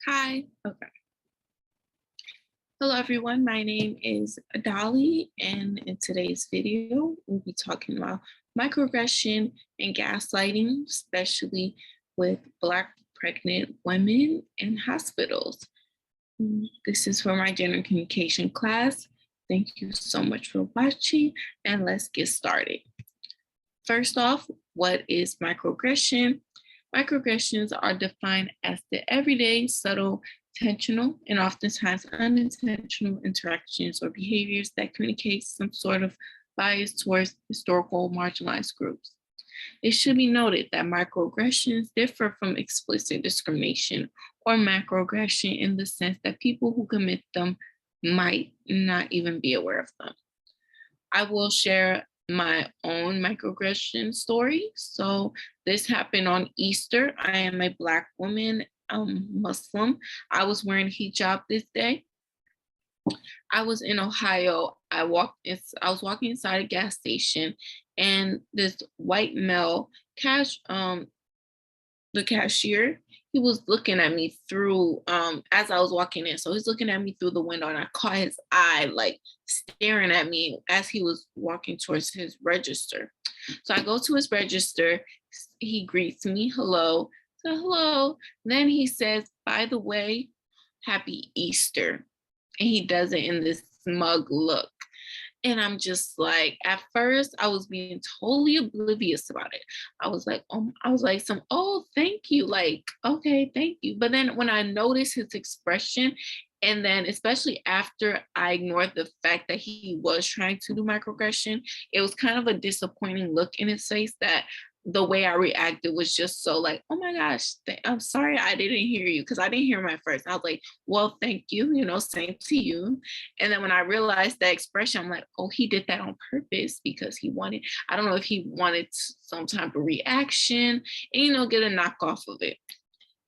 Hi. Okay. Hello, everyone. My name is Dolly, and in today's video, we'll be talking about microaggression and gaslighting, especially with Black pregnant women in hospitals. This is for my general communication class. Thank you so much for watching, and let's get started. First off, what is microaggression? Microaggressions are defined as the everyday, subtle, intentional, and oftentimes unintentional interactions or behaviors that communicate some sort of bias towards historical marginalized groups. It should be noted that microaggressions differ from explicit discrimination or macroaggression in the sense that people who commit them might not even be aware of them. I will share my own microaggression story. So this happened on Easter. I am a Black woman, Muslim. I was wearing hijab this day. I was in Ohio. I was walking inside a gas station, and this white male the cashier, he was looking at me through as I was walking in. So he's looking at me through the window, and I caught his eye like staring at me as he was walking towards his register. So I go to his register. He greets me, hello. So hello. Then he says, by the way, happy Easter. And he does it in this smug look. And I'm just like, at first I was being totally oblivious about it. Oh, thank you. Like, okay, thank you. But then when I noticed his expression, and then especially after I ignored the fact that he was trying to do microaggression, it was kind of a disappointing look in his face that the way I reacted was just so like, oh my gosh, I'm sorry I didn't hear you, because I didn't hear him at first. I was like, well, thank you, same to you. And then when I realized that expression, I'm like, oh, he did that on purpose because I don't know if he wanted some type of reaction and, get a knockoff of it.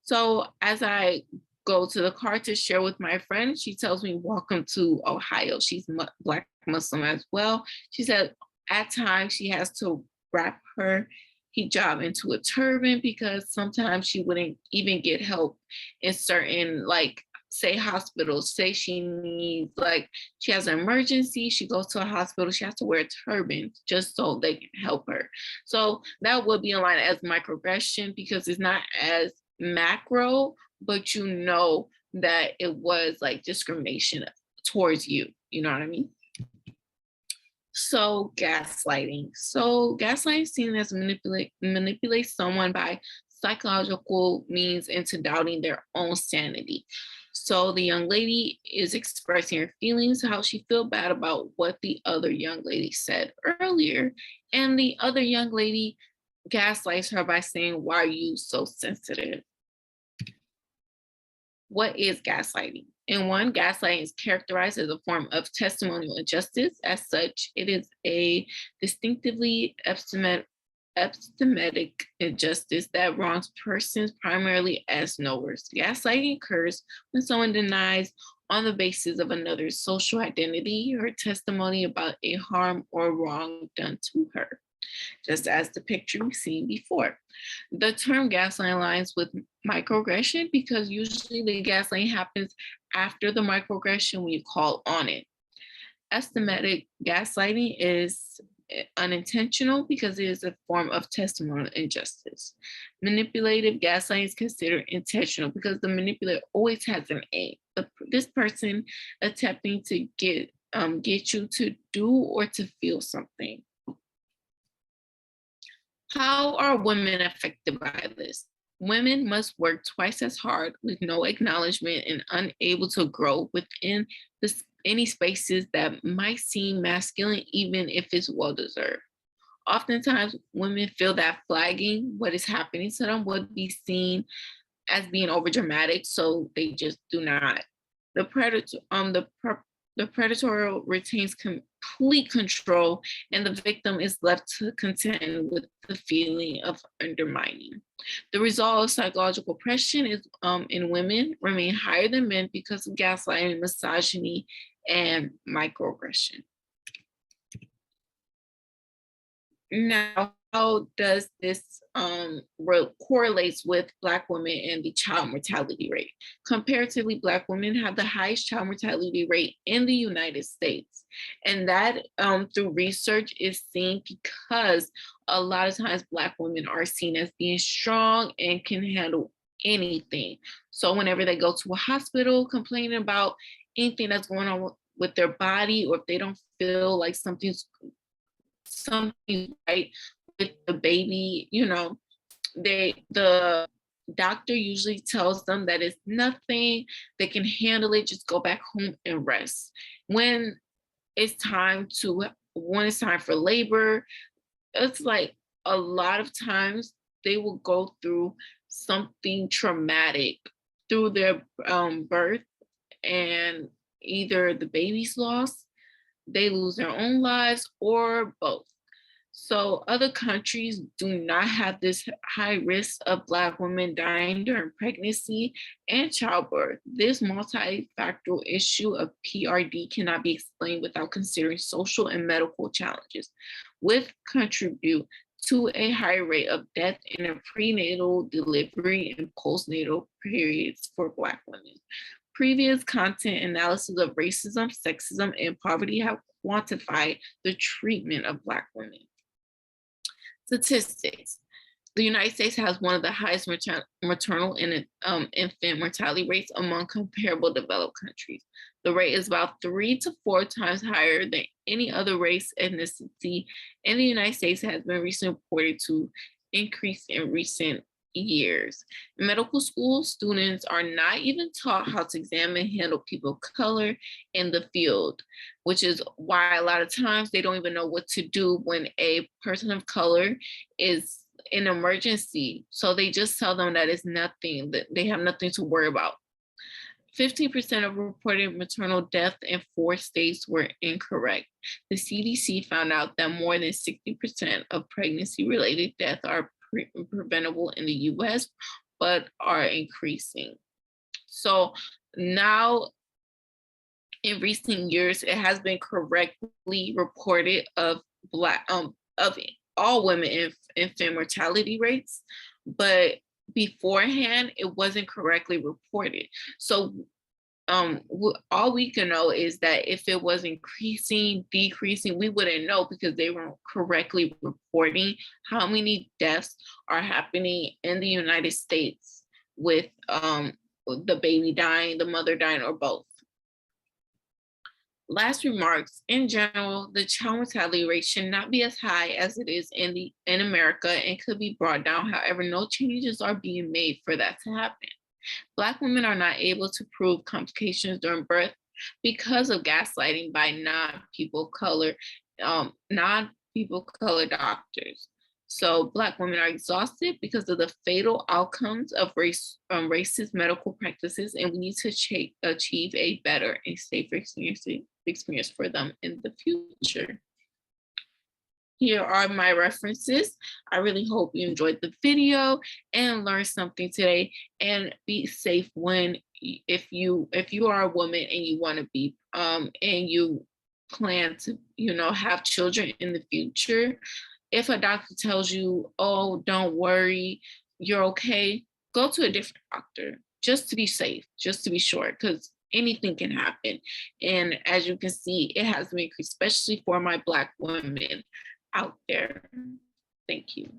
So as I go to the car to share with my friend, she tells me, welcome to Ohio. She's Black Muslim as well. She said at times she has to wrap her hijab into a turban because sometimes she wouldn't even get help in certain, like, say hospitals. Say she needs, like, she has an emergency, she goes to a hospital, she has to wear a turban just so they can help her. So that would be in line as microaggression because it's not as macro, but that it was like discrimination towards you. You know what I mean? So gaslighting. So gaslighting is seen as manipulate someone by psychological means into doubting their own sanity. So the young lady is expressing her feelings, how she feel bad about what the other young lady said earlier. And the other young lady gaslights her by saying, why are you so sensitive? What is gaslighting? In one, gaslighting is characterized as a form of testimonial injustice. As such, it is a distinctively epistemic injustice that wrongs persons primarily as knowers. Gaslighting occurs when someone denies on the basis of another's social identity or testimony about a harm or wrong done to her, just as the picture we've seen before. The term gaslighting aligns with microaggression because usually the gaslighting happens after the microaggression when you call on it. Epistemic gaslighting is unintentional because it is a form of testimonial injustice. Manipulative gaslighting is considered intentional because the manipulator always has an aim. This person attempting to get you to do or to feel something. How are women affected by this? Women must work twice as hard with no acknowledgement and unable to grow within any spaces that might seem masculine, even if it's well-deserved. Oftentimes, women feel that flagging what is happening to them would be seen as being overdramatic, so they just do not. The predator retains complete control, and the victim is left to contend with the feeling of undermining. The result of psychological oppression is in women remain higher than men because of gaslighting, misogyny, and microaggression. Now, how does this correlates with Black women and the child mortality rate? Comparatively, Black women have the highest child mortality rate in the United States. And that through research is seen because a lot of times Black women are seen as being strong and can handle anything. So whenever they go to a hospital complaining about anything that's going on with their body, or if they don't feel like something's right with the baby, the doctor usually tells them that it's nothing, they can handle it, just go back home and rest. When it's time for labor, it's like a lot of times they will go through something traumatic through their birth, and either the baby's lost, they lose their own lives, or both. So other countries do not have this high risk of Black women dying during pregnancy and childbirth. This multifactorial issue of PRD cannot be explained without considering social and medical challenges, which contribute to a higher rate of death in a prenatal, delivery, and postnatal periods for Black women. Previous content analysis of racism, sexism, and poverty have quantified the treatment of Black women. Statistics. The United States has one of the highest maternal and infant mortality rates among comparable developed countries. The rate is about 3 to 4 times higher than any other race ethnicity in the United States, has been recently reported to increase in recent years. In medical school, students are not even taught how to examine and handle people of color in the field, which is why a lot of times they don't even know what to do when a person of color is in emergency. So they just tell them that it's nothing, that they have nothing to worry about. 15% of reported maternal death in 4 states were incorrect. The CDC found out that more than 60% of pregnancy-related deaths are preventable in the US, but are increasing. So now, in recent years, it has been correctly reported of all women in infant mortality rates, but beforehand it wasn't correctly reported. So all we can know is that if it was increasing, decreasing, we wouldn't know because they weren't correctly reporting how many deaths are happening in the United States with the baby dying, the mother dying, or both. Last remarks, in general, the child mortality rate should not be as high as it is in America and could be brought down. However, no changes are being made for that to happen. Black women are not able to prove complications during birth because of gaslighting by non-people of color doctors. So Black women are exhausted because of the fatal outcomes of racist medical practices, and we need to achieve a better and safer experience for them in the future. Here are my references. I really hope you enjoyed the video and learned something today, and be safe if you are a woman and you want to be and you plan to have children in the future. If a doctor tells you, oh, don't worry, you're okay, go to a different doctor just to be safe, just to be sure, because anything can happen. And as you can see, it has been increased, especially for my Black women out there. Thank you.